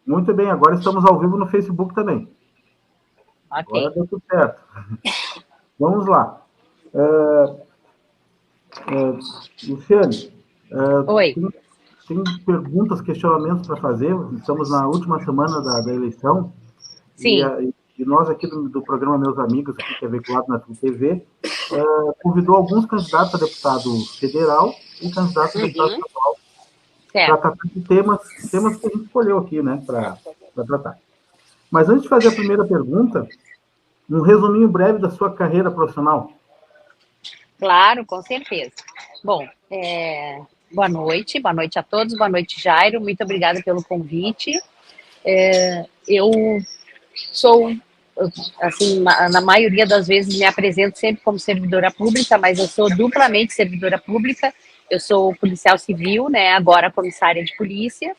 Muito bem, agora estamos ao vivo no Facebook também. Agora Ok. deu tudo certo. Vamos lá. Luciane, Oi. tem perguntas, questionamentos para fazer. Estamos na última semana da eleição e, Sim. e nós aqui do programa Meus Amigos, aqui, que é veiculado na TV, convidou alguns candidatos a deputado federal e candidatos a deputado Uhum. estadual para Certo. tratar de temas que a gente escolheu aqui, né, para tratar. Mas antes de fazer a primeira pergunta, um resuminho breve da sua carreira profissional. Claro, com certeza. Bom, boa noite a todos, boa noite, Jairo, muito obrigada pelo convite. Eu sou, assim, na maioria das vezes me apresento sempre como servidora pública, mas eu sou duplamente servidora pública, eu sou policial civil, né, agora comissária de polícia,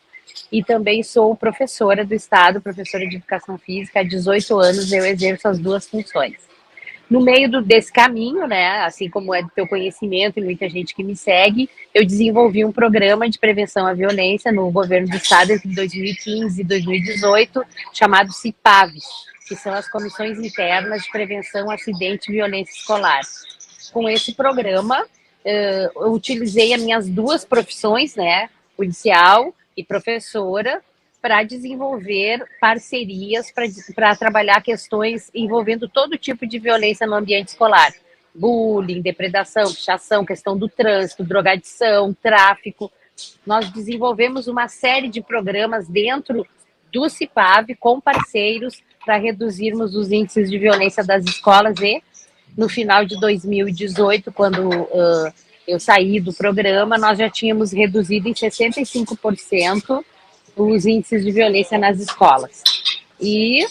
e também sou professora do Estado, professora de Educação Física, há 18 anos eu exerço as duas funções. No meio desse caminho, né, assim como é do teu conhecimento e muita gente que me segue, eu desenvolvi um programa de prevenção à violência no governo do estado entre 2015 e 2018, chamado CIPAVES, que são as Comissões Internas de Prevenção, Acidente e Violência Escolar. Com esse programa, eu utilizei as minhas duas profissões, né, policial e professora, para desenvolver parcerias, para trabalhar questões envolvendo todo tipo de violência no ambiente escolar. Bullying, depredação, pichação, questão do trânsito, drogadição, tráfico. Nós desenvolvemos uma série de programas dentro do CIPAV com parceiros para reduzirmos os índices de violência das escolas e no final de 2018, quando eu saí do programa, nós já tínhamos reduzido em 65% os índices de violência nas escolas. E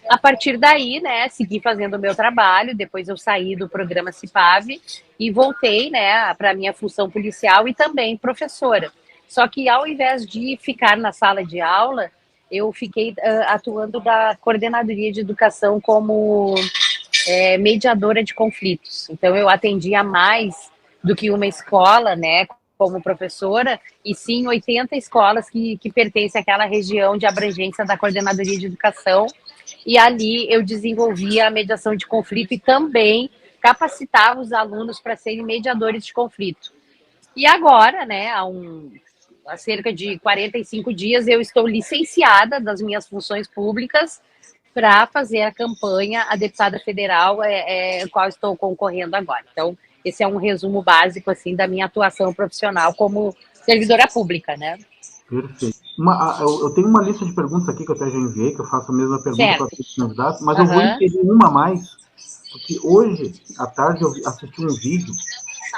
a partir daí, né, segui fazendo o meu trabalho, depois eu saí do programa CIPAV e voltei, né, para a minha função policial e também professora. Só que ao invés de ficar na sala de aula, eu fiquei atuando da coordenadoria de educação como mediadora de conflitos. Então, eu atendia mais do que uma escola, né, como professora, e sim 80 escolas que pertencem àquela região de abrangência da Coordenadoria de Educação, e ali eu desenvolvia a mediação de conflito e também capacitava os alunos para serem mediadores de conflito. E agora, né, há cerca de 45 dias, eu estou licenciada das minhas funções públicas para fazer a campanha a deputada federal, qual estou concorrendo agora. Então, esse é um resumo básico assim da minha atuação profissional como servidora pública, né? Perfeito. Eu tenho uma lista de perguntas aqui que eu até já enviei, que eu faço a mesma pergunta para Certo. todos os candidatos, mas eu vou Aham. inserir uma a mais, porque hoje, à tarde, eu assisti um vídeo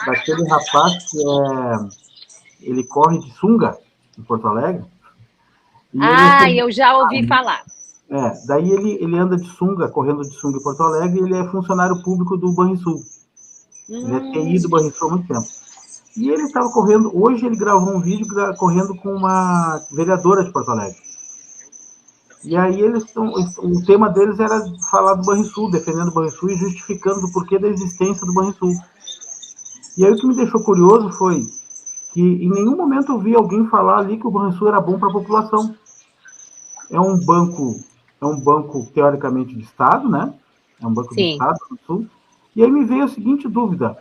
daquele rapaz que ele corre de sunga em Porto Alegre, e ele Ah, eu já ouvi falar. daí ele anda de sunga, correndo de sunga em Porto Alegre, e ele é funcionário público do Banrisul. Ele é TI do Banrisul há muito tempo. E ele estava correndo, hoje ele gravou um vídeo correndo com uma vereadora de Porto Alegre. E aí o tema deles era falar do Banrisul, defendendo o Banrisul e justificando o porquê da existência do Banrisul. E aí o que me deixou curioso foi que em nenhum momento eu vi alguém falar ali que o Banrisul era bom para a população. É um banco teoricamente de Estado, né? É um banco do Sim. Estado do Sul. E aí me veio a seguinte dúvida: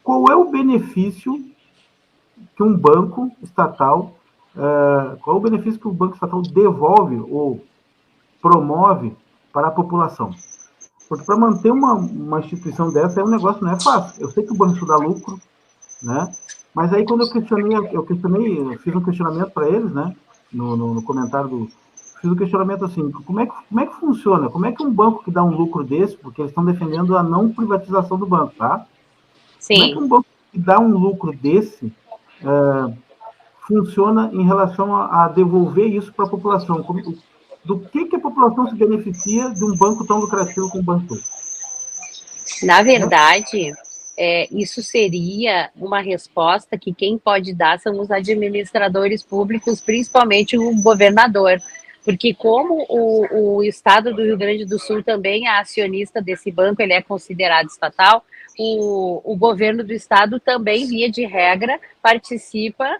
qual é o benefício que um banco estatal, qual é o benefício que o banco estatal devolve ou promove para a população? Porque para manter uma instituição dessa é um negócio, não é fácil. Eu sei que o banco dá lucro, né? Mas aí quando eu fiz um questionamento para eles, né? No comentário fiz um questionamento assim, como é que funciona? Como é que um banco que dá um lucro desse, porque eles estão defendendo a não privatização do banco, tá? Como é que Sim. um banco que dá um lucro desse funciona em relação a devolver isso para a população? Do que a população se beneficia de um banco tão lucrativo como o Banco? Na Né? verdade, isso seria uma resposta que quem pode dar são os administradores públicos, principalmente o governador. Porque como o estado do Rio Grande do Sul também é acionista desse banco, ele é considerado estatal, o governo do estado também, via de regra, participa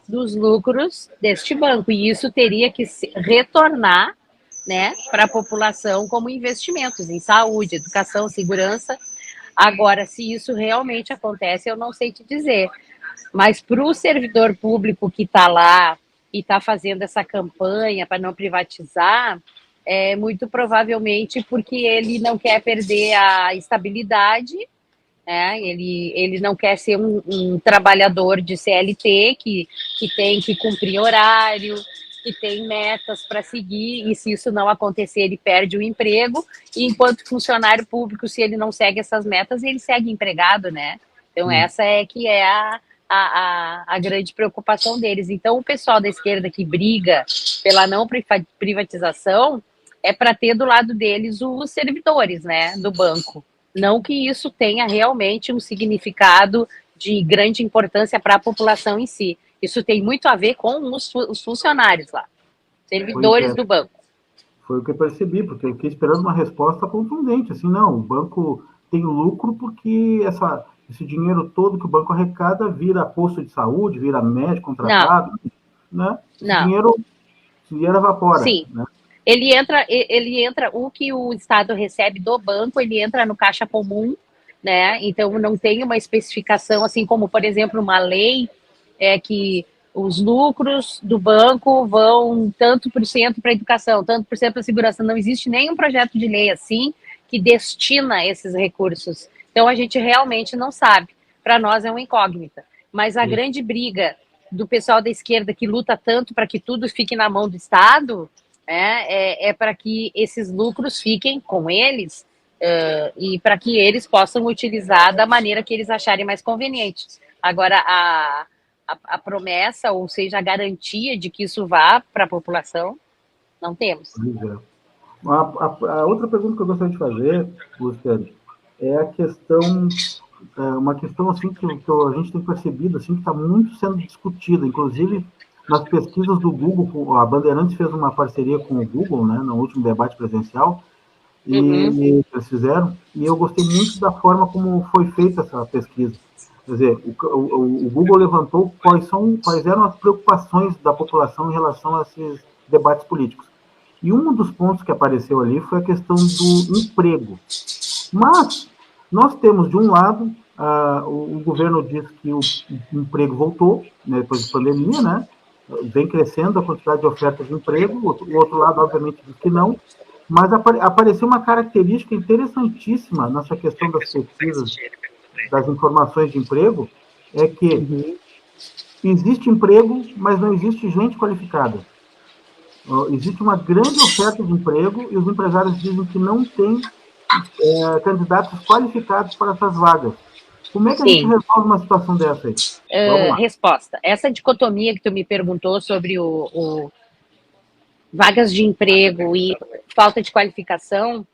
dos lucros deste banco, e isso teria que retornar, né, para a população como investimentos em saúde, educação, segurança. Agora, se isso realmente acontece, eu não sei te dizer, mas para o servidor público que está lá e está fazendo essa campanha para não privatizar, é muito provavelmente porque ele não quer perder a estabilidade, né? Ele não quer ser um trabalhador de CLT que tem que cumprir horário, que tem metas para seguir, e se isso não acontecer, ele perde o emprego, e enquanto funcionário público, se ele não segue essas metas, ele segue empregado, né? Então, essa é que é a grande preocupação deles. Então, o pessoal da esquerda que briga pela não privatização é para ter do lado deles os servidores, né, do banco. Não que isso tenha realmente um significado de grande importância para a população em si. Isso tem muito a ver com os funcionários lá, servidores do banco. Foi o que eu percebi, porque eu fiquei esperando uma resposta contundente, assim, não, o banco tem lucro porque esse dinheiro todo que o banco arrecada vira posto de saúde, vira médico contratado, né? Esse dinheiro evapora. Sim. Né? Ele entra, o que o Estado recebe do banco, ele entra no caixa comum, né? Então não tem uma especificação, assim como, por exemplo, uma lei que os lucros do banco vão tanto por cento para a educação, tanto por cento para a segurança. Não existe nenhum projeto de lei assim que destina esses recursos. Então a gente realmente não sabe. Para nós é uma incógnita. Mas a grande briga do pessoal da esquerda que luta tanto para que tudo fique na mão do Estado é para que esses lucros fiquem com eles e para que eles possam utilizar da maneira que eles acharem mais conveniente. Agora, a promessa, ou seja, a garantia de que isso vá para a população, não temos. A outra pergunta que eu gostaria de fazer, Luciane, é a questão, uma questão assim que a gente tem percebido assim, que está muito sendo discutida, inclusive nas pesquisas do Google. A Bandeirantes fez uma parceria com o Google, né, no último debate presencial, e eles fizeram, e eu gostei muito da forma como foi feita essa pesquisa. Quer dizer, o Google levantou quais eram as preocupações da população em relação a esses debates políticos. E um dos pontos que apareceu ali foi a questão do emprego. Mas nós temos, de um lado, o governo diz que o emprego voltou, né, depois da pandemia, né? Vem crescendo a quantidade de ofertas de emprego. O outro lado, obviamente, diz que não. Mas apareceu uma característica interessantíssima nessa questão das pesquisas, das informações de emprego, é que existe emprego, mas não existe gente qualificada. Existe uma grande oferta de emprego e os empresários dizem que não tem candidatos qualificados para essas vagas. Como é que a gente resolve uma situação dessa aí? Resposta. Essa dicotomia que tu me perguntou sobre o vagas de emprego e falta de qualificação,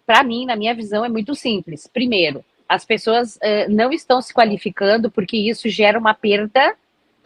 para mim, na minha visão, é muito simples. Primeiro, as pessoas não estão se qualificando porque isso gera uma perda,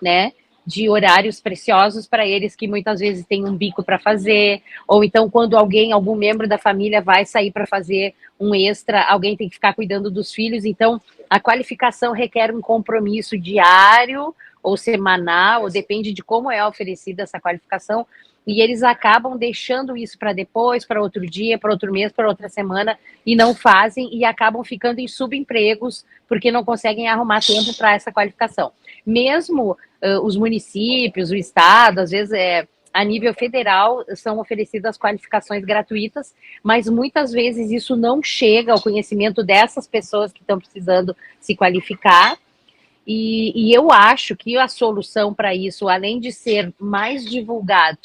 né, de horários preciosos para eles que muitas vezes têm um bico para fazer, ou então quando algum membro da família vai sair para fazer um extra, alguém tem que ficar cuidando dos filhos. Então, a qualificação requer um compromisso diário ou semanal, ou depende de como é oferecida essa qualificação, e eles acabam deixando isso para depois, para outro dia, para outro mês, para outra semana, e não fazem, e acabam ficando em subempregos, porque não conseguem arrumar tempo para essa qualificação. Mesmo os municípios, o Estado, às vezes a nível federal, são oferecidas qualificações gratuitas, mas muitas vezes isso não chega ao conhecimento dessas pessoas que estão precisando se qualificar. E eu acho que a solução para isso, além de ser mais divulgado,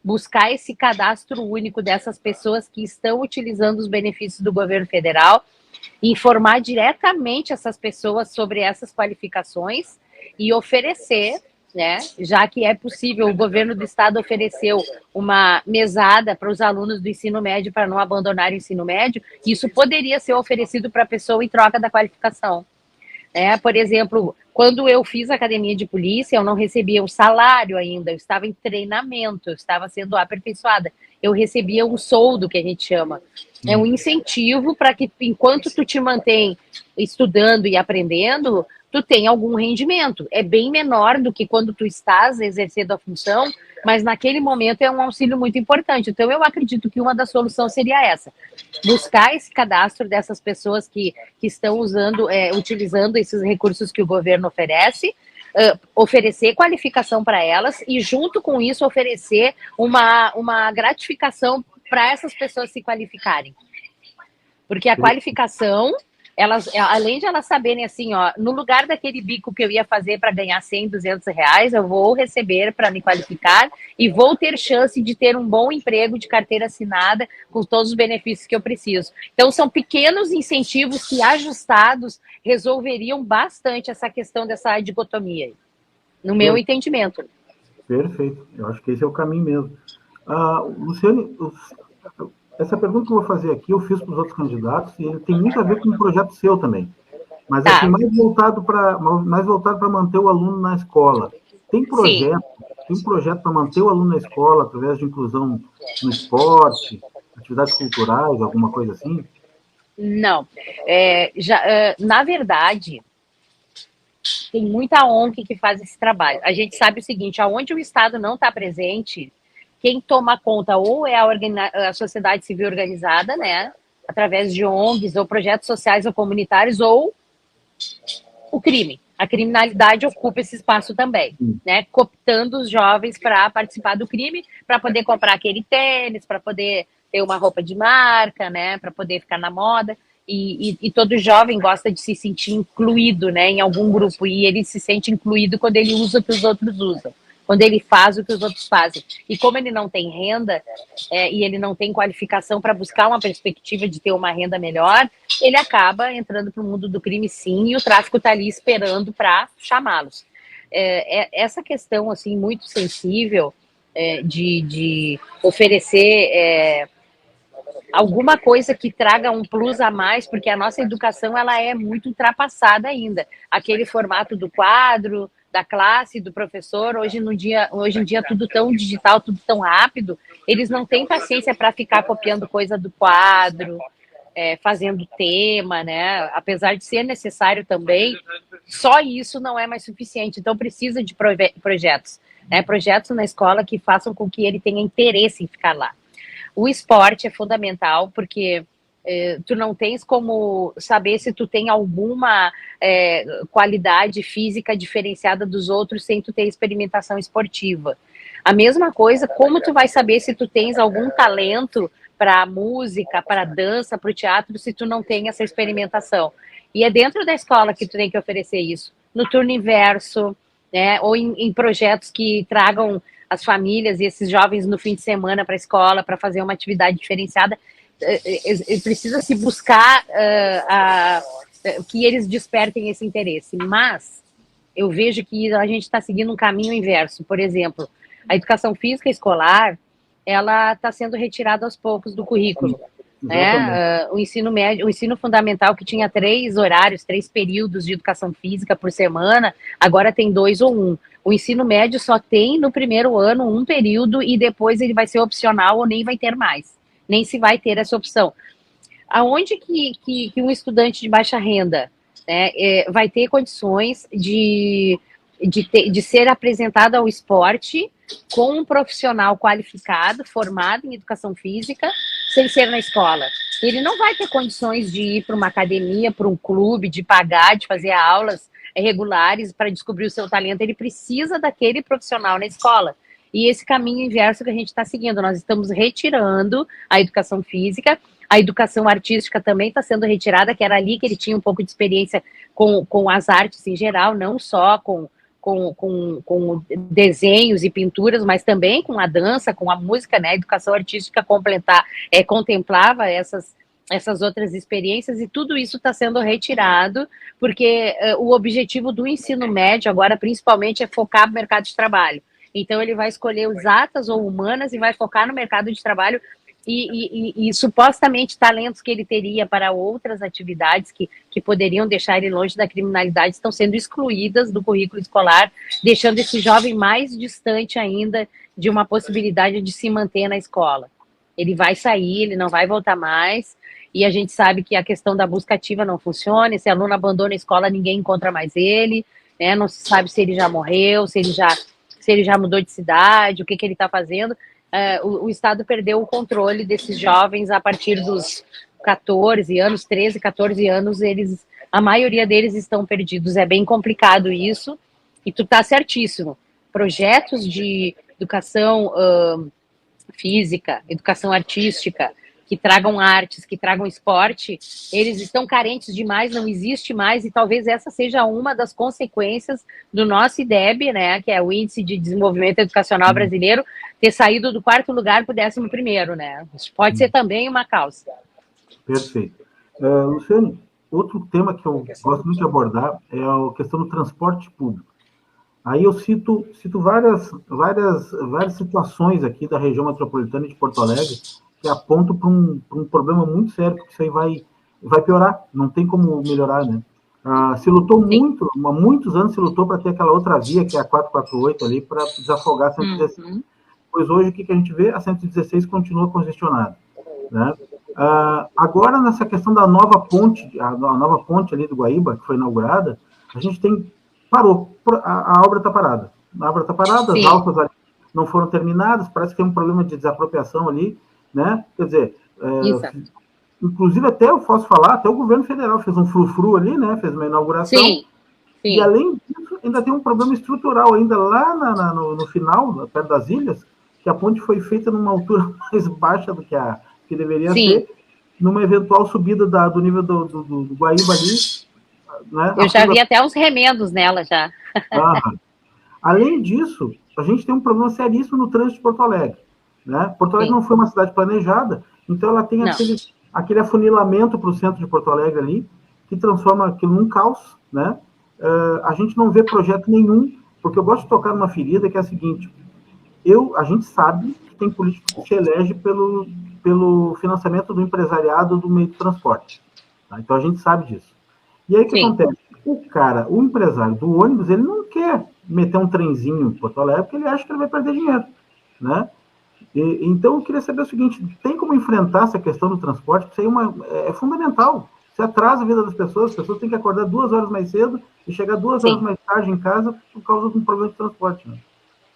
buscar esse cadastro único dessas pessoas que estão utilizando os benefícios do governo federal, informar diretamente essas pessoas sobre essas qualificações e oferecer, né, já que é possível, o governo do estado ofereceu uma mesada para os alunos do ensino médio para não abandonar o ensino médio, isso poderia ser oferecido para a pessoa em troca da qualificação. Por exemplo, quando eu fiz academia de polícia, eu não recebia um salário ainda, eu estava em treinamento, eu estava sendo aperfeiçoada. Eu recebia um soldo, que a gente chama. É um incentivo para que, enquanto tu te mantém estudando e aprendendo, tu tem algum rendimento. É bem menor do que quando tu estás exercendo a função, mas naquele momento é um auxílio muito importante. Então, eu acredito que uma das soluções seria essa: buscar esse cadastro dessas pessoas que estão utilizando esses recursos que o governo oferece, oferecer qualificação para elas e, junto com isso, oferecer uma gratificação para essas pessoas se qualificarem. Porque a qualificação, além de elas saberem assim, ó, no lugar daquele bico que eu ia fazer para ganhar 100, 200 reais, eu vou receber para me qualificar e vou ter chance de ter um bom emprego de carteira assinada com todos os benefícios que eu preciso. Então, são pequenos incentivos que, ajustados, resolveriam bastante essa questão dessa dicotomia, no meu entendimento. Perfeito. Eu acho que esse é o caminho mesmo. Luciane, essa pergunta que eu vou fazer aqui, eu fiz para os outros candidatos, e ele tem muito a ver com um projeto seu também. Mas assim, mais voltado para manter o aluno na escola. Tem projeto para manter o aluno na escola, através de inclusão no esporte, atividades culturais, alguma coisa assim? Não. Na verdade, tem muita ONG que faz esse trabalho. A gente sabe o seguinte: aonde o Estado não está presente, quem toma conta ou é a sociedade civil organizada, né, através de ONGs ou projetos sociais ou comunitários, ou o crime. A criminalidade ocupa esse espaço também, né, cooptando os jovens para participar do crime, para poder comprar aquele tênis, para poder ter uma roupa de marca, né, para poder ficar na moda. E todo jovem gosta de se sentir incluído, né, em algum grupo, e ele se sente incluído quando ele usa o que os outros usam, quando ele faz o que os outros fazem. E como ele não tem renda, e ele não tem qualificação para buscar uma perspectiva de ter uma renda melhor, ele acaba entrando para o mundo do crime, sim, e o tráfico está ali esperando para chamá-los. Essa questão, assim, muito sensível, de oferecer alguma coisa que traga um plus a mais, porque a nossa educação, ela é muito ultrapassada ainda. Aquele formato do quadro, da classe, do professor, hoje em dia tudo tão digital, tudo tão rápido, eles não têm paciência para ficar copiando coisa do quadro, fazendo tema, né? Apesar de ser necessário também, só isso não é mais suficiente. Então precisa de projetos, né? Projetos na escola que façam com que ele tenha interesse em ficar lá. O esporte é fundamental, porque tu não tens como saber se tu tem alguma qualidade física diferenciada dos outros sem tu ter experimentação esportiva. A mesma coisa, como tu vai saber se tu tens algum talento para música, para dança, para o teatro, se tu não tem essa experimentação. E é dentro da escola que tu tem que oferecer isso. No turno inverso, né, ou em projetos que tragam as famílias e esses jovens no fim de semana para a escola, para fazer uma atividade diferenciada. Precisa se buscar que eles despertem esse interesse. Mas eu vejo que a gente está seguindo um caminho inverso. Por exemplo, a educação física escolar, ela está sendo retirada aos poucos do currículo. Né? O ensino médio, o ensino fundamental, que tinha 3 horários, 3 períodos de educação física por semana, agora tem 2 ou 1. O ensino médio só tem no primeiro ano 1 período e depois ele vai ser opcional ou nem vai ter mais. Nem se vai ter essa opção. Aonde que um estudante de baixa renda, né, vai ter condições de ser apresentado ao esporte com um profissional qualificado, formado em educação física, sem ser na escola? Ele não vai ter condições de ir para uma academia, para um clube, de pagar, de fazer aulas regulares para descobrir o seu talento. Ele precisa daquele profissional na escola. E esse caminho inverso que a gente está seguindo, nós estamos retirando a educação física, a educação artística também está sendo retirada, que era ali que ele tinha um pouco de experiência com as artes em geral, não só com desenhos e pinturas, mas também com a dança, com a música, né? A educação artística contemplava essas outras experiências, e tudo isso está sendo retirado, porque o objetivo do ensino médio agora, principalmente, é focar no mercado de trabalho. Então, ele vai escolher exatas ou humanas e vai focar no mercado de trabalho e supostamente talentos que ele teria para outras atividades que poderiam deixar ele longe da criminalidade estão sendo excluídas do currículo escolar, deixando esse jovem mais distante ainda de uma possibilidade de se manter na escola. Ele vai sair, ele não vai voltar mais, e a gente sabe que a questão da busca ativa não funciona, esse aluno abandona a escola, ninguém encontra mais ele, né? Não se sabe se ele já morreu, se ele já mudou de cidade, o que ele está fazendo. O Estado perdeu o controle desses jovens a partir dos 14 anos, 13, 14 anos, a maioria deles estão perdidos. É bem complicado isso, e tu tá certíssimo. Projetos de educação física, educação artística, que tragam artes, que tragam esporte, eles estão carentes demais, não existe mais, e talvez essa seja uma das consequências do nosso IDEB, né, que é o Índice de Desenvolvimento Educacional Brasileiro, ter saído do 4º lugar para o 11º, né? Isso pode ser também uma causa. Perfeito. Luciane, outro tema que eu gosto muito de abordar é a questão do transporte público. Aí eu cito várias situações aqui da região metropolitana de Porto Alegre que apontam para um problema muito sério, porque isso aí vai piorar, não tem como melhorar, né? Se lutou muito, há muitos anos se lutou para ter aquela outra via, que é a 448 ali, para desafogar a 116. Pois hoje, o que a gente vê? A 116 continua congestionada, né? Agora, nessa questão da nova ponte, a nova ponte ali do Guaíba, que foi inaugurada, a gente parou, a obra está parada. A obra está parada, as alças ali não foram terminadas, parece que tem um problema de desapropriação ali, né? Quer dizer, inclusive até eu posso falar, até o governo federal fez um frufru ali, né? Fez uma inauguração. Sim. E além disso, ainda tem um problema estrutural ainda lá no final, perto das ilhas, que a ponte foi feita numa altura mais baixa do que deveria ser, numa eventual subida do nível do Guaíba ali. Né? Eu já vi até uns remendos nela já. Além disso, a gente tem um problema seríssimo no trânsito de Porto Alegre. Né? Porto Alegre não foi uma cidade planejada, então ela tem aquele afunilamento para o centro de Porto Alegre ali, que transforma aquilo num caos. Né? A gente não vê projeto nenhum, porque eu gosto de tocar numa ferida que é a seguinte: a gente sabe que tem político que se elege pelo financiamento do empresariado do meio de transporte. Tá? Então a gente sabe disso. E aí o que acontece? O empresário do ônibus, ele não quer meter um trenzinho em Porto Alegre, porque ele acha que ele vai perder dinheiro. Né? Então eu queria saber o seguinte: tem como enfrentar essa questão do transporte? Isso aí é fundamental. Você atrasa a vida das pessoas, as pessoas têm que acordar 2 horas mais cedo e chegar 2 horas mais tarde em casa por causa de um problema de transporte. Né?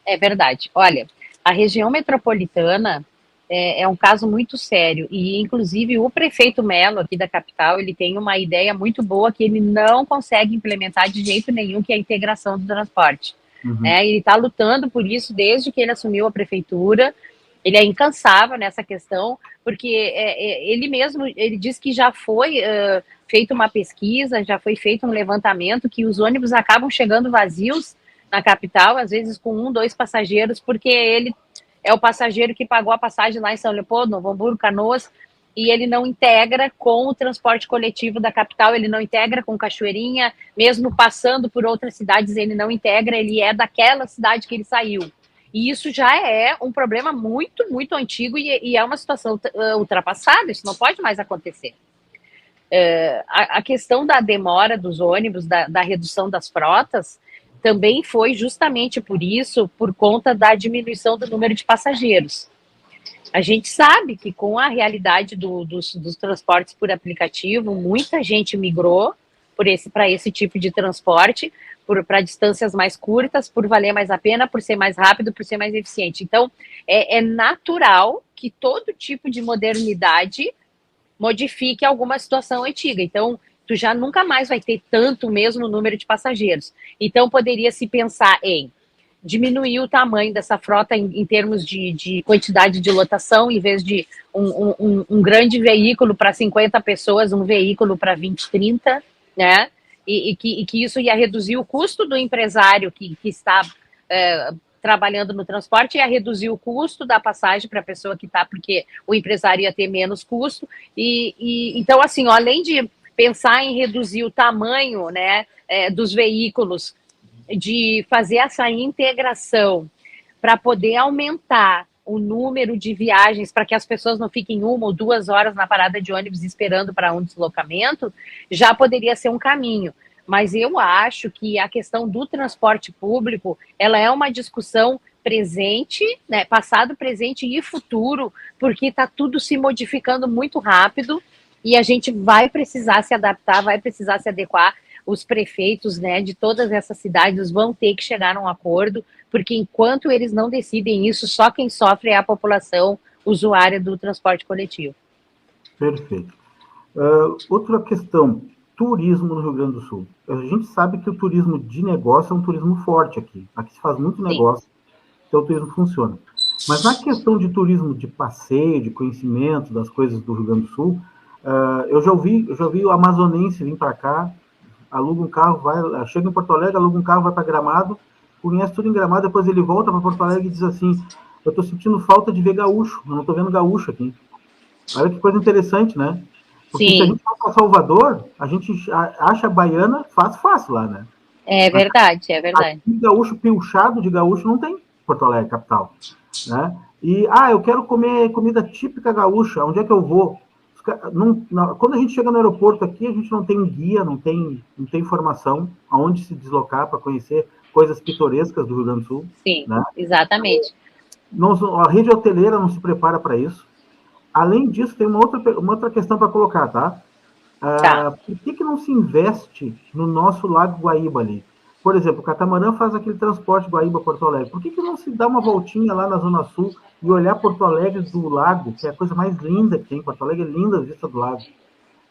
É verdade. Olha, a região metropolitana é um caso muito sério, e inclusive o prefeito Melo aqui da capital, ele tem uma ideia muito boa que ele não consegue implementar de jeito nenhum, que é a integração do transporte. Ele está lutando por isso desde que ele assumiu a prefeitura. Ele é incansável nessa questão, porque ele mesmo, ele diz que já foi feita uma pesquisa, já foi feito um levantamento, que os ônibus acabam chegando vazios na capital, às vezes com 1, 2 passageiros, porque ele é o passageiro que pagou a passagem lá em São Leopoldo, Novo Hamburgo, Canoas, e ele não integra com o transporte coletivo da capital, ele não integra com Cachoeirinha, mesmo passando por outras cidades, ele não integra, ele é daquela cidade que ele saiu. E isso já é um problema muito, muito antigo, e é uma situação ultrapassada, isso não pode mais acontecer. A questão da demora dos ônibus, da redução das frotas, também foi justamente por isso, por conta da diminuição do número de passageiros. A gente sabe que com a realidade dos transportes por aplicativo, muita gente migrou para esse tipo de transporte, para distâncias mais curtas, por valer mais a pena, por ser mais rápido, por ser mais eficiente. Então, é natural que todo tipo de modernidade modifique alguma situação antiga. Então, tu já nunca mais vai ter tanto mesmo número de passageiros. Então, poderia se pensar em diminuir o tamanho dessa frota em termos de quantidade de lotação, em vez de um grande veículo para 50 pessoas, um veículo para 20, 30, né? E que isso ia reduzir o custo do empresário que está trabalhando no transporte, ia reduzir o custo da passagem para a pessoa que está, porque o empresário ia ter menos custo. Então, assim, além de pensar em reduzir o tamanho, né, dos veículos, de fazer essa integração para poder aumentar o número de viagens, para que as pessoas não fiquem 1 ou 2 horas na parada de ônibus esperando para um deslocamento, já poderia ser um caminho. Mas eu acho que a questão do transporte público, ela é uma discussão presente, né, passado, presente e futuro, porque está tudo se modificando muito rápido. e a gente vai precisar se adaptar, vai precisar se adequar. Os prefeitos, né, de todas essas cidades vão ter que chegar num acordo, porque enquanto eles não decidem isso, só quem sofre é a população usuária do transporte coletivo. Perfeito. Outra questão, turismo no Rio Grande do Sul. A gente sabe que o turismo de negócio é um turismo forte aqui. Aqui se faz muito negócio, então o turismo funciona. Mas na questão de turismo de passeio, de conhecimento das coisas do Rio Grande do Sul, eu já vi o amazonense vir para cá, aluga um carro, chega em Porto Alegre, aluga um carro, vai para Gramado, conhece tudo em Gramado, depois ele volta para Porto Alegre e diz assim, eu estou sentindo falta de ver gaúcho, eu não estou vendo gaúcho aqui. Olha que coisa interessante, né? Porque se a gente vai para Salvador, a gente acha a baiana fácil lá, né? É verdade, é verdade. Aqui, gaúcho pilchado de gaúcho não tem Porto Alegre, capital. Né? E, eu quero comer comida típica gaúcha, onde é que eu vou? Quando a gente chega no aeroporto aqui, a gente não tem guia, não tem informação aonde se deslocar para conhecer coisas pitorescas do Rio Grande do Sul. Sim, né? Exatamente. A rede hoteleira não se prepara para isso. Além disso, tem uma outra questão para colocar, tá? Por que não se investe no nosso Lago Guaíba ali? Por exemplo, o Catamarã faz aquele transporte Guaíba-Porto Alegre. Por que não se dá uma voltinha lá na Zona Sul e olhar Porto Alegre do lago, que é a coisa mais linda que tem? Porto Alegre é linda a vista do lago.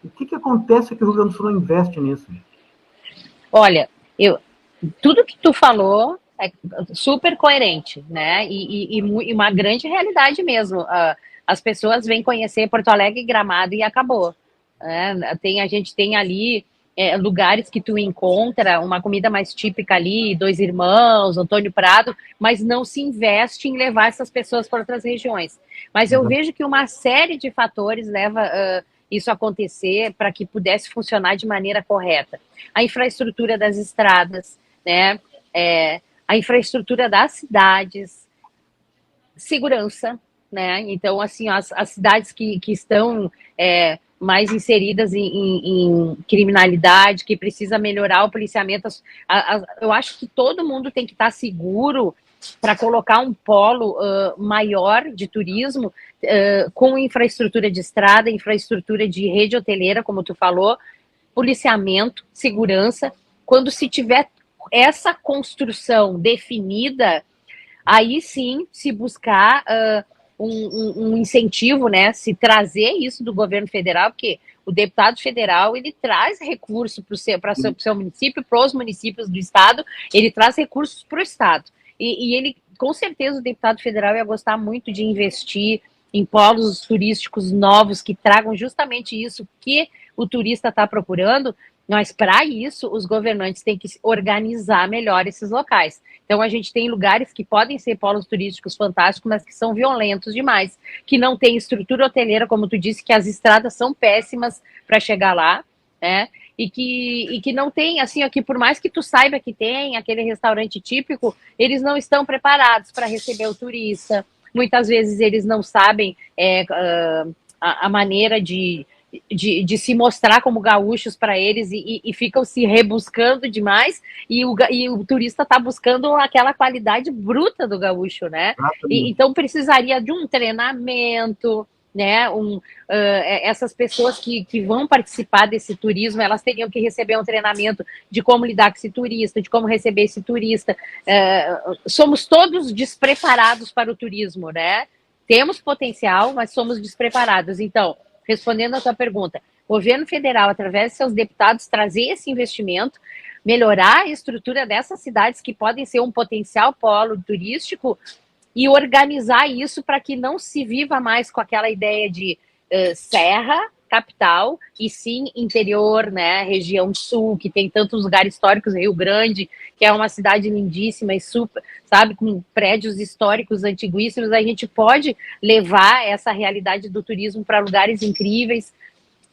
O que acontece que o Rio Grande do Sul não investe nisso? Olha, tudo que tu falou é super coerente, né? E uma grande realidade mesmo. As pessoas vêm conhecer Porto Alegre, Gramado e acabou. A gente tem ali lugares que tu encontra uma comida mais típica ali, Dois Irmãos, Antônio Prado, mas não se investe em levar essas pessoas para outras regiões. Mas eu vejo que uma série de fatores leva isso a acontecer para que pudesse funcionar de maneira correta. A infraestrutura das estradas, né? A infraestrutura das cidades, segurança, né? Então, assim, as cidades que estão mais inseridas em criminalidade, que precisa melhorar o policiamento, eu acho que todo mundo tem que estar seguro para colocar um polo maior de turismo com infraestrutura de estrada, infraestrutura de rede hoteleira, como tu falou, policiamento, segurança. Quando se tiver essa construção definida, aí sim se buscar um incentivo, né? Se trazer isso do governo federal, porque o deputado federal ele traz recursos para o seu município, para os municípios do estado, ele traz recursos para o estado. E ele, com certeza, o deputado federal ia gostar muito de investir em polos turísticos novos que tragam justamente isso que o turista está procurando. Mas, para isso, os governantes têm que organizar melhor esses locais. Então, a gente tem lugares que podem ser polos turísticos fantásticos, mas que são violentos demais, que não tem estrutura hoteleira, como tu disse, que as estradas são péssimas para chegar lá, né? E que não tem, assim, aqui, por mais que tu saiba que tem aquele restaurante típico, eles não estão preparados para receber o turista. Muitas vezes eles não sabem a maneira de se mostrar como gaúchos para eles e ficam se rebuscando demais e o turista está buscando aquela qualidade bruta do gaúcho, né? Então precisaria de um treinamento, né? Essas pessoas que vão participar desse turismo, elas teriam que receber um treinamento de como lidar com esse turista, de como receber esse turista. Somos todos despreparados para o turismo, né? Temos potencial, mas somos despreparados. Então, respondendo a tua pergunta, o governo federal, através de seus deputados, trazer esse investimento, melhorar a estrutura dessas cidades que podem ser um potencial polo turístico e organizar isso para que não se viva mais com aquela ideia de serra, capital, e sim interior, né, região sul, que tem tantos lugares históricos, Rio Grande, que é uma cidade lindíssima e super, sabe, com prédios históricos antiguíssimos. A gente pode levar essa realidade do turismo para lugares incríveis.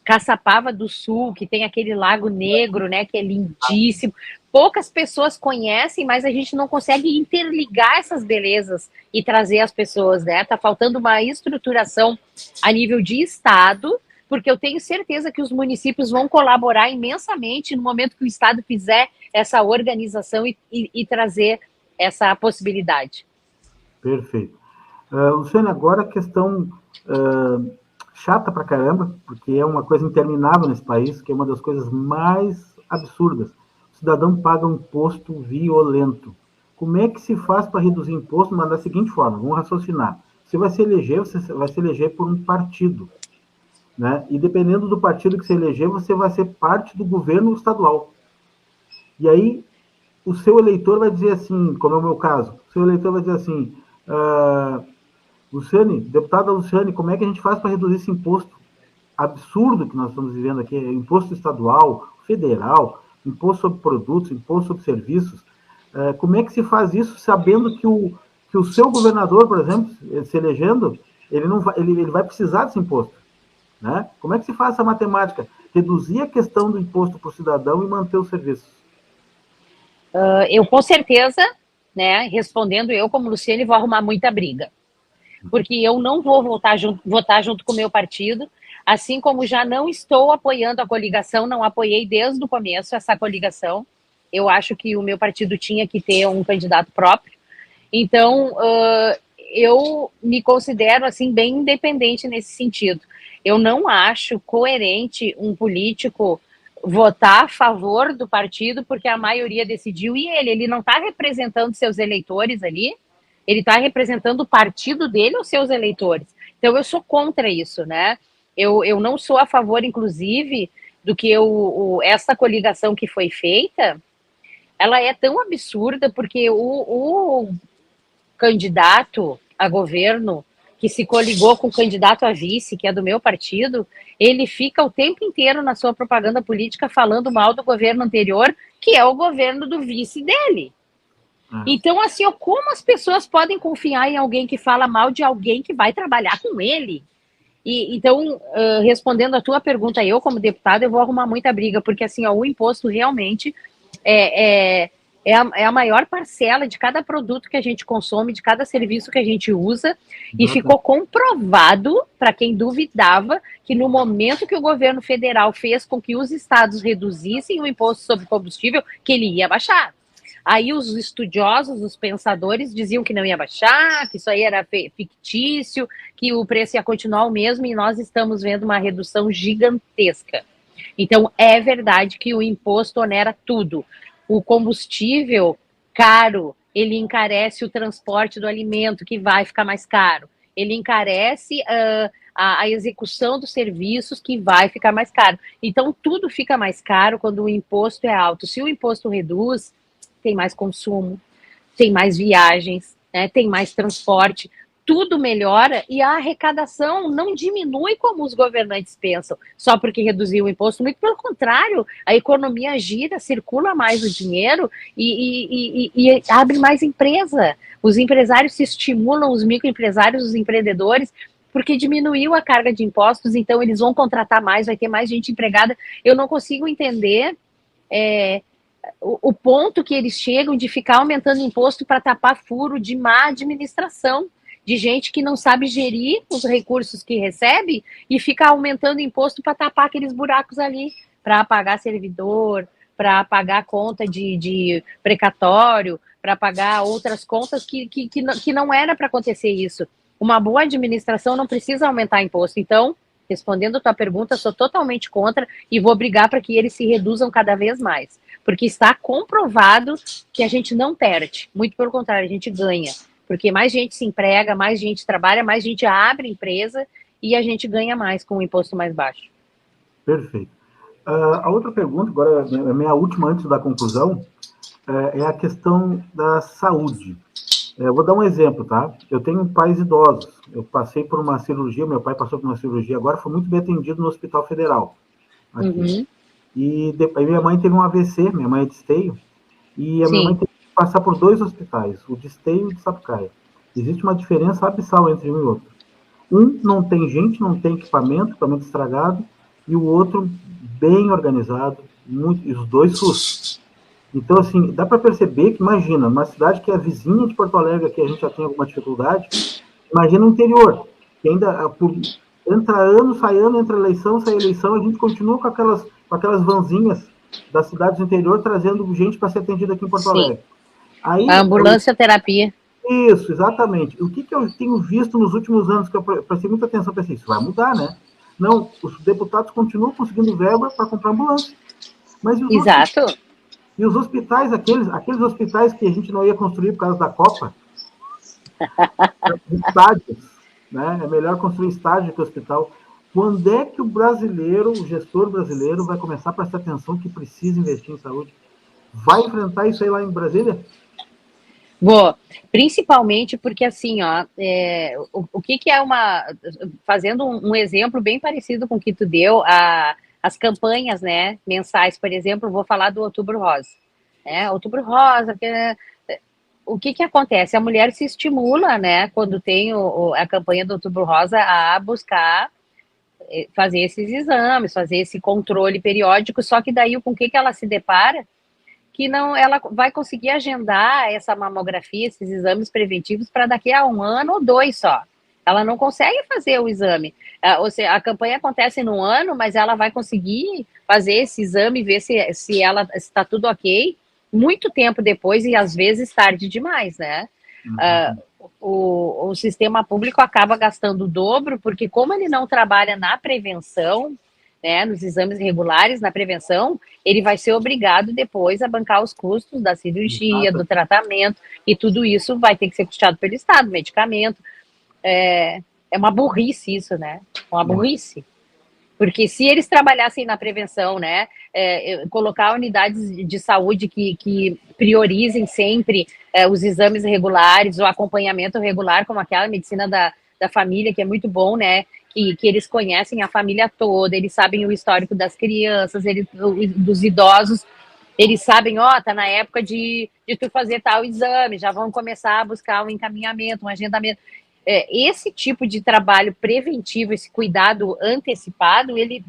Caçapava do Sul, que tem aquele Lago Negro, né, que é lindíssimo. Poucas pessoas conhecem, mas a gente não consegue interligar essas belezas e trazer as pessoas, né? Tá faltando uma estruturação a nível de estado, porque eu tenho certeza que os municípios vão colaborar imensamente no momento que o estado fizer essa organização e trazer essa possibilidade. Perfeito. Luciane, agora a questão chata pra caramba, porque é uma coisa interminável nesse país, que é uma das coisas mais absurdas. O cidadão paga um imposto violento. Como é que se faz para reduzir imposto? Mas da seguinte forma, vamos raciocinar. Você vai se eleger por um partido, né? E dependendo do partido que você eleger, você vai ser parte do governo estadual. E aí, o seu eleitor vai dizer assim, como é o meu caso, o seu eleitor vai dizer assim, Luciane, deputada Luciane, como é que a gente faz para reduzir esse imposto absurdo que nós estamos vivendo aqui? Imposto estadual, federal, imposto sobre produtos, imposto sobre serviços. Como é que se faz isso sabendo que o seu governador, por exemplo, se elegendo, ele vai precisar desse imposto? Né? Como é que se faz essa matemática? Reduzir a questão do imposto para o cidadão e manter os serviços. Eu, com certeza, né, respondendo eu como Luciane, vou arrumar muita briga. Porque eu não vou votar junto com o meu partido, assim como já não estou apoiando a coligação, não apoiei desde o começo essa coligação. Eu acho que o meu partido tinha que ter um candidato próprio. Então, eu me considero assim bem independente nesse sentido. Eu não acho coerente um político votar a favor do partido porque a maioria decidiu e ele não está representando seus eleitores ali, ele está representando o partido dele ou seus eleitores. Então eu sou contra isso, né? Eu não sou a favor, inclusive, do que essa coligação que foi feita, ela é tão absurda porque o candidato a governo que se coligou com o candidato a vice, que é do meu partido, ele fica o tempo inteiro na sua propaganda política falando mal do governo anterior, que é o governo do vice dele. Então, assim, como as pessoas podem confiar em alguém que fala mal de alguém que vai trabalhar com ele? Então, respondendo a tua pergunta, eu como deputada, eu vou arrumar muita briga, porque assim, o imposto realmente é a maior parcela de cada produto que a gente consome, de cada serviço que a gente usa, e ficou comprovado, para quem duvidava, que no momento que o governo federal fez com que os estados reduzissem o imposto sobre combustível, que ele ia baixar. Aí os estudiosos, os pensadores diziam que não ia baixar, que isso aí era fictício, que o preço ia continuar o mesmo, e nós estamos vendo uma redução gigantesca. Então, é verdade que o imposto onera tudo. O combustível caro, ele encarece o transporte do alimento, que vai ficar mais caro. Ele encarece a execução dos serviços, que vai ficar mais caro. Então, tudo fica mais caro quando o imposto é alto. Se o imposto reduz, tem mais consumo, tem mais viagens, né, tem mais transporte, tudo melhora e a arrecadação não diminui como os governantes pensam, só porque reduziu o imposto. Muito pelo contrário, a economia gira, circula mais o dinheiro e abre mais empresa. Os empresários se estimulam, os microempresários, os empreendedores, porque diminuiu a carga de impostos, então eles vão contratar mais, vai ter mais gente empregada. Eu não consigo entender o ponto que eles chegam de ficar aumentando imposto para tapar furo de má administração, de gente que não sabe gerir os recursos que recebe e fica aumentando imposto para tapar aqueles buracos ali, para pagar servidor, para pagar conta de precatório, para pagar outras contas que não era para acontecer isso. Uma boa administração não precisa aumentar imposto. Então, respondendo a tua pergunta, sou totalmente contra e vou brigar para que eles se reduzam cada vez mais. Porque está comprovado que a gente não perde, muito pelo contrário, a gente ganha. Porque mais gente se emprega, mais gente trabalha, mais gente abre empresa e a gente ganha mais com o imposto mais baixo. Perfeito. A outra pergunta, agora a minha última antes da conclusão, é a questão da saúde. Eu vou dar um exemplo, tá? Eu tenho pais idosos. Eu passei por uma cirurgia, meu pai passou por uma cirurgia agora, foi muito bem atendido no Hospital Federal. Aqui. Uhum. E depois, minha mãe teve um AVC, minha mãe é de Esteio, e a minha mãe teve que passar por 2 hospitais, o de Esteio e o de Sapucaia. Existe uma diferença abissal entre um e outro. Um não tem gente, não tem equipamento estragado, e o outro bem organizado, e os dois SUS. Então, assim, dá para perceber que, imagina, uma cidade que é vizinha de Porto Alegre, que a gente já tem alguma dificuldade, imagina o interior, que ainda entra ano, sai ano, entra eleição, sai eleição, a gente continua com aquelas vanzinhas das cidades do interior trazendo gente para ser atendida aqui em Porto Alegre. Aí, a ambulância terapia. Isso, exatamente. O que eu tenho visto nos últimos anos, que eu prestei muita atenção, pensei, isso vai mudar, né? Não, os deputados continuam conseguindo verba para comprar ambulância. Mas e os Exato. E os hospitais, aqueles hospitais que a gente não ia construir por causa da Copa, estádios, né? É melhor construir estádio que hospital. Quando é que o brasileiro, o gestor brasileiro, vai começar a prestar atenção que precisa investir em saúde? Vai enfrentar isso aí lá em Brasília? Vou, principalmente porque assim, ó, o que que é fazendo um exemplo bem parecido com o que tu deu, as campanhas, né, mensais, por exemplo, vou falar do Outubro Rosa, né, Outubro Rosa, o que que acontece? A mulher se estimula, né, quando tem a campanha do Outubro Rosa a buscar fazer esses exames, fazer esse controle periódico, só que daí com o que que ela se depara? Que não, ela vai conseguir agendar essa mamografia, esses exames preventivos para daqui a 1 ano ou 2 só. Ela não consegue fazer o exame. Ou seja, a campanha acontece no ano, mas ela vai conseguir fazer esse exame, ver se ela está tudo ok, muito tempo depois e às vezes tarde demais, né? O sistema público acaba gastando o dobro, porque como ele não trabalha na prevenção, né, nos exames regulares, na prevenção, ele vai ser obrigado depois a bancar os custos da cirurgia, do tratamento, e tudo isso vai ter que ser custeado pelo Estado, medicamento. É uma burrice isso, né? Uma burrice. Porque se eles trabalhassem na prevenção, né, colocar unidades de saúde que priorizem sempre os exames regulares, o acompanhamento regular, como aquela medicina da família, que é muito bom, né, que eles conhecem a família toda, eles sabem o histórico das crianças, dos idosos, eles sabem, tá na época de tu fazer tal exame, já vão começar a buscar um encaminhamento, um agendamento. Esse tipo de trabalho preventivo, esse cuidado antecipado, ele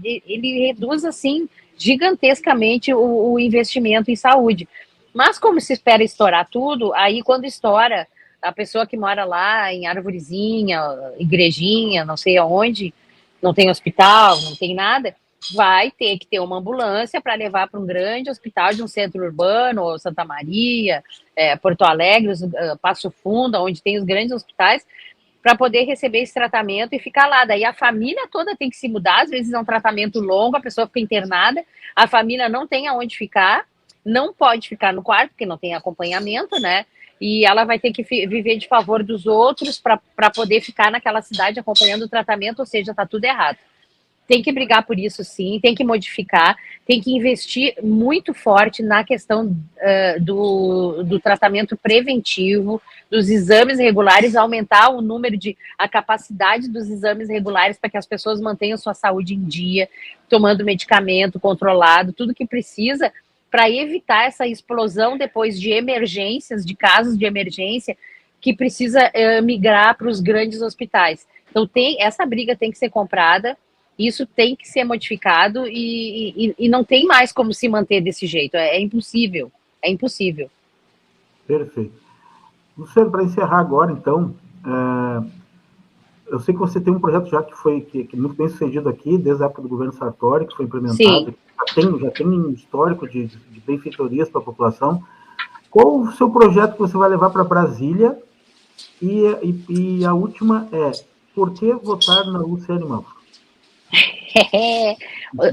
reduz, assim, gigantescamente o investimento em saúde. Mas como se espera estourar tudo, aí quando estoura, a pessoa que mora lá em Arvorezinha, Igrejinha, não sei aonde, não tem hospital, não tem nada, vai ter que ter uma ambulância para levar para um grande hospital de um centro urbano, ou Santa Maria, Porto Alegre, Passo Fundo, onde tem os grandes hospitais, para poder receber esse tratamento e ficar lá. Daí a família toda tem que se mudar, às vezes é um tratamento longo, a pessoa fica internada, a família não tem aonde ficar, não pode ficar no quarto, porque não tem acompanhamento, né? E ela vai ter que viver de favor dos outros para poder ficar naquela cidade acompanhando o tratamento, ou seja, está tudo errado. Tem que brigar por isso, sim, tem que modificar, tem que investir muito forte na questão do tratamento preventivo, dos exames regulares, aumentar o número a capacidade dos exames regulares para que as pessoas mantenham sua saúde em dia, tomando medicamento controlado, tudo que precisa para evitar essa explosão depois de emergências, de casos de emergência, que precisa migrar para os grandes hospitais. Então, essa briga tem que ser comprada, isso tem que ser modificado e não tem mais como se manter desse jeito. É impossível. É impossível. Perfeito. Luciano, para encerrar agora, então, eu sei que você tem um projeto já que foi muito bem sucedido aqui, desde a época do governo Sartori, que foi implementado. Já tem um histórico de benfeitorias para a população. Qual o seu projeto que você vai levar para Brasília? E a última é, por que votar na Luciane Manfro?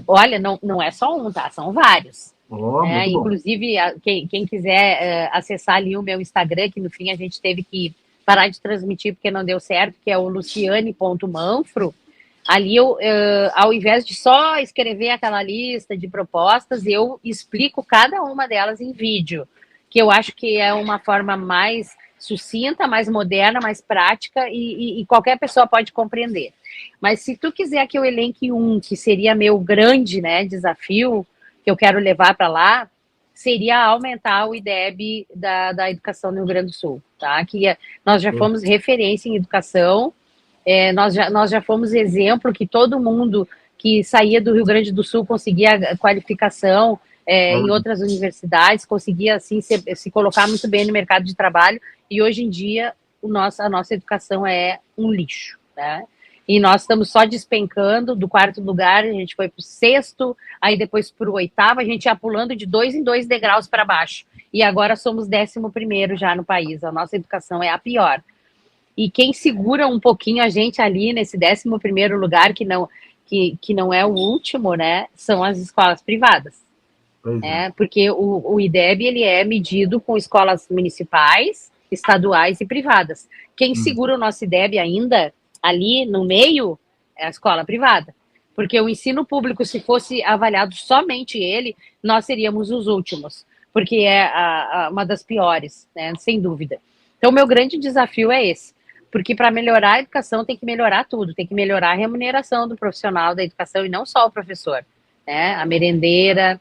Olha, não é só um, tá? São vários. Muito inclusive, quem quiser acessar ali o meu Instagram, que no fim a gente teve que parar de transmitir porque não deu certo, que é o luciane.manfro. Ali eu, ao invés de só escrever aquela lista de propostas, eu explico cada uma delas em vídeo, que eu acho que é uma forma mais sucinta, mais moderna, mais prática e qualquer pessoa pode compreender. Mas se tu quiser que eu elenque que seria meu grande, né, desafio, que eu quero levar para lá, seria aumentar o IDEB da educação no Rio Grande do Sul, tá? Que nós já fomos referência em educação, nós já fomos exemplo que todo mundo que saía do Rio Grande do Sul conseguia qualificação em outras universidades, conseguia assim se colocar muito bem no mercado de trabalho, e hoje em dia a nossa educação é um lixo, né? E nós estamos só despencando do 4º lugar, a gente foi para o 6º, aí depois para o 8º, a gente ia pulando de 2 em 2 degraus para baixo. E agora somos 11º já no país, a nossa educação é a pior. E quem segura um pouquinho a gente ali nesse 11º lugar, que não é o último, né, são as escolas privadas. Porque o IDEB ele é medido com escolas municipais, estaduais e privadas. Quem segura o nosso IDEB ainda ali no meio é a escola privada. Porque o ensino público, se fosse avaliado somente ele, nós seríamos os últimos, porque é uma das piores, né, sem dúvida. Então, o meu grande desafio é esse, porque para melhorar a educação tem que melhorar tudo, tem que melhorar a remuneração do profissional da educação e não só o professor, né, a merendeira,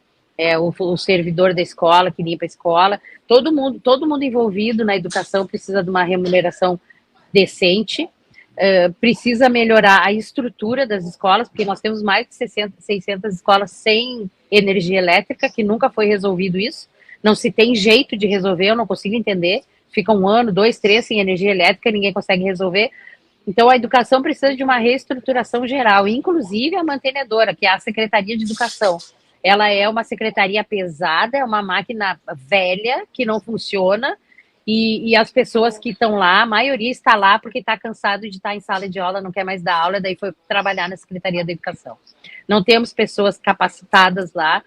o servidor da escola que limpa a escola, todo mundo envolvido na educação precisa de uma remuneração decente, precisa melhorar a estrutura das escolas, porque nós temos mais de 600 escolas sem energia elétrica, que nunca foi resolvido isso, não se tem jeito de resolver, eu não consigo entender, fica 1 ano, 2, 3 sem energia elétrica, ninguém consegue resolver. Então, a educação precisa de uma reestruturação geral, inclusive a mantenedora, que é a Secretaria de Educação. Ela é uma secretaria pesada, é uma máquina velha que não funciona, e as pessoas que estão lá, a maioria está lá porque está cansado de estar em sala de aula, não quer mais dar aula, daí foi trabalhar na Secretaria da Educação. Não temos pessoas capacitadas lá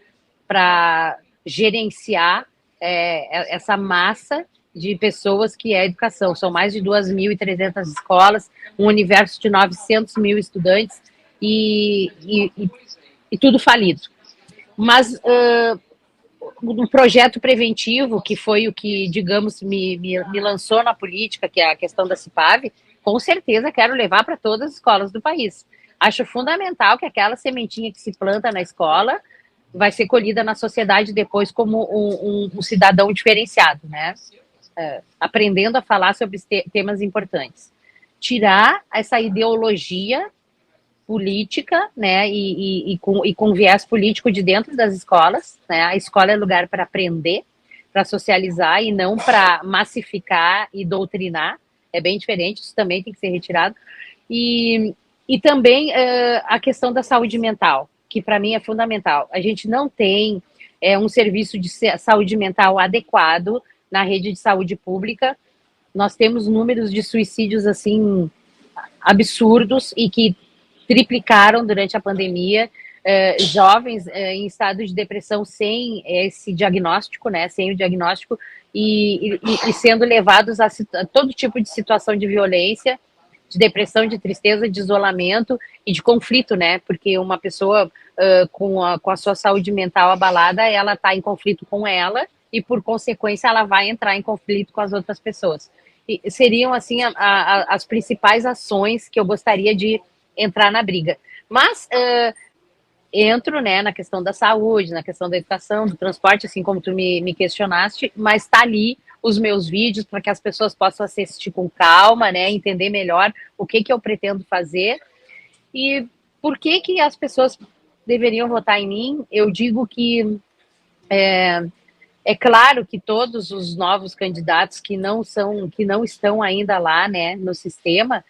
para gerenciar essa massa de pessoas que é a educação. São mais de 2.300 escolas, um universo de 900 mil estudantes e tudo falido. Mas um projeto preventivo, que foi o que, digamos, me lançou na política, que é a questão da CIPAV, com certeza quero levar para todas as escolas do país. Acho fundamental que aquela sementinha que se planta na escola vai ser colhida na sociedade depois como um cidadão diferenciado, né? Aprendendo a falar sobre temas importantes. Tirar essa ideologia política, né, e com viés político de dentro das escolas, né, a escola é lugar para aprender, para socializar e não para massificar e doutrinar, é bem diferente, isso também tem que ser retirado, e também a questão da saúde mental, que para mim é fundamental, a gente não tem um serviço de saúde mental adequado na rede de saúde pública, nós temos números de suicídios, assim, absurdos e que triplicaram durante a pandemia, jovens em estado de depressão sem esse diagnóstico, né, sem o diagnóstico, e sendo levados a todo tipo de situação de violência, de depressão, de tristeza, de isolamento e de conflito, né, porque uma pessoa com a sua saúde mental abalada, ela está em conflito com ela e, por consequência, ela vai entrar em conflito com as outras pessoas. E seriam, assim, as principais ações que eu gostaria de entrar na briga. Mas entro, né, na questão da saúde, na questão da educação, do transporte, assim como tu me questionaste, mas está ali os meus vídeos para que as pessoas possam assistir com calma, né, entender melhor o que eu pretendo fazer e por que as pessoas deveriam votar em mim. Eu digo que é claro que todos os novos candidatos que não estão ainda lá, né, no sistema,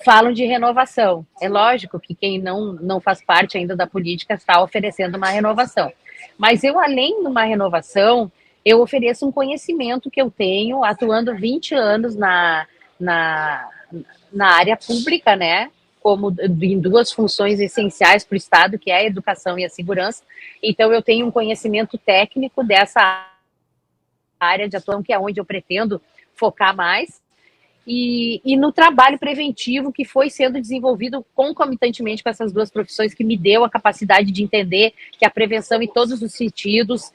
falam de renovação. É lógico que quem não faz parte ainda da política está oferecendo uma renovação. Mas eu, além de uma renovação, eu ofereço um conhecimento que eu tenho, atuando 20 anos na área pública, né? Como em 2 funções essenciais para o Estado, que é a educação e a segurança. Então, eu tenho um conhecimento técnico dessa área de atuação, que é onde eu pretendo focar mais. E no trabalho preventivo que foi sendo desenvolvido concomitantemente com essas 2 profissões, que me deu a capacidade de entender que a prevenção em todos os sentidos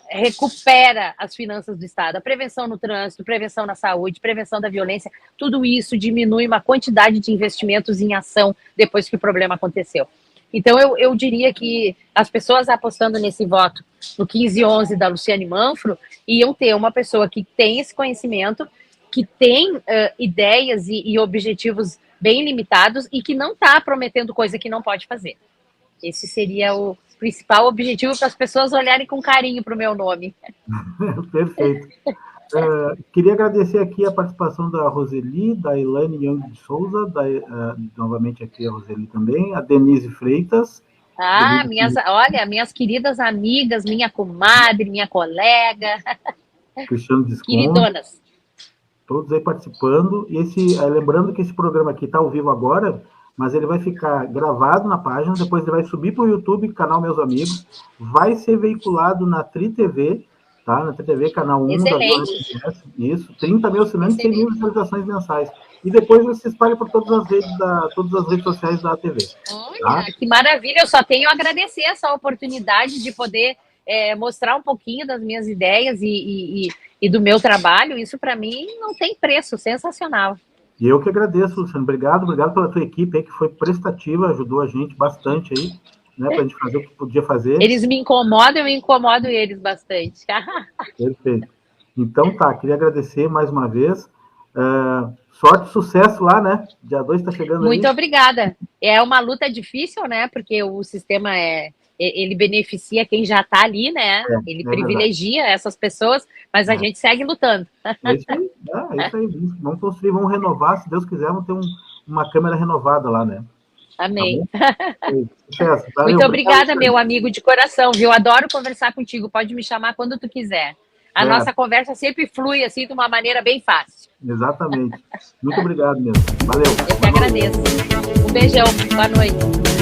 recupera as finanças do Estado. A prevenção no trânsito, prevenção na saúde, prevenção da violência, tudo isso diminui uma quantidade de investimentos em ação depois que o problema aconteceu. Então, eu diria que as pessoas apostando nesse voto no 1511 da Luciane Manfro iam ter uma pessoa que tem esse conhecimento, que tem ideias e objetivos bem limitados e que não está prometendo coisa que não pode fazer. Esse seria o principal objetivo para as pessoas olharem com carinho para o meu nome. Perfeito. Queria agradecer aqui a participação da Roseli, da Elaine Young de Souza, novamente aqui a Roseli também, a Denise Freitas. Minhas queridas amigas, minha comadre, minha colega. Cristiano Desconto. Queridonas. Todos aí participando. E lembrando que esse programa aqui está ao vivo agora, mas ele vai ficar gravado na página, depois ele vai subir para o YouTube, canal Meus Amigos, vai ser veiculado na Tri TV, tá? Na Tri TV, canal 1 da Excelente. isso, 30 mil assinantes, 100 mil visualizações mensais. E depois ele se espalha por todas as redes sociais da TV. Olha, tá? Que maravilha, eu só tenho a agradecer essa oportunidade de poder mostrar um pouquinho das minhas ideias e do meu trabalho. Isso para mim não tem preço, sensacional. E eu que agradeço, Luciano. Obrigado pela tua equipe aí, que foi prestativa, ajudou a gente bastante aí, né, para a gente fazer o que podia fazer. Eles me incomodam, eu incomodo eles bastante. Perfeito. Então tá, queria agradecer mais uma vez. Sorte, sucesso lá, né? Dia 2 está chegando aí. Muito obrigada. É uma luta difícil, né? Porque o sistema ele beneficia quem já está ali, né? Ele privilegia essas pessoas, mas a gente segue lutando. É isso aí, é isso aí. Vamos construir, vamos renovar, se Deus quiser, vamos ter uma câmera renovada lá, né? Amém. Tá sucesso. Valeu, muito obrigada, meu amigo de coração, viu? Adoro conversar contigo, pode me chamar quando tu quiser. A nossa conversa sempre flui assim de uma maneira bem fácil. Exatamente. Muito obrigado mesmo. Valeu. Eu que agradeço. Um beijão. Boa noite.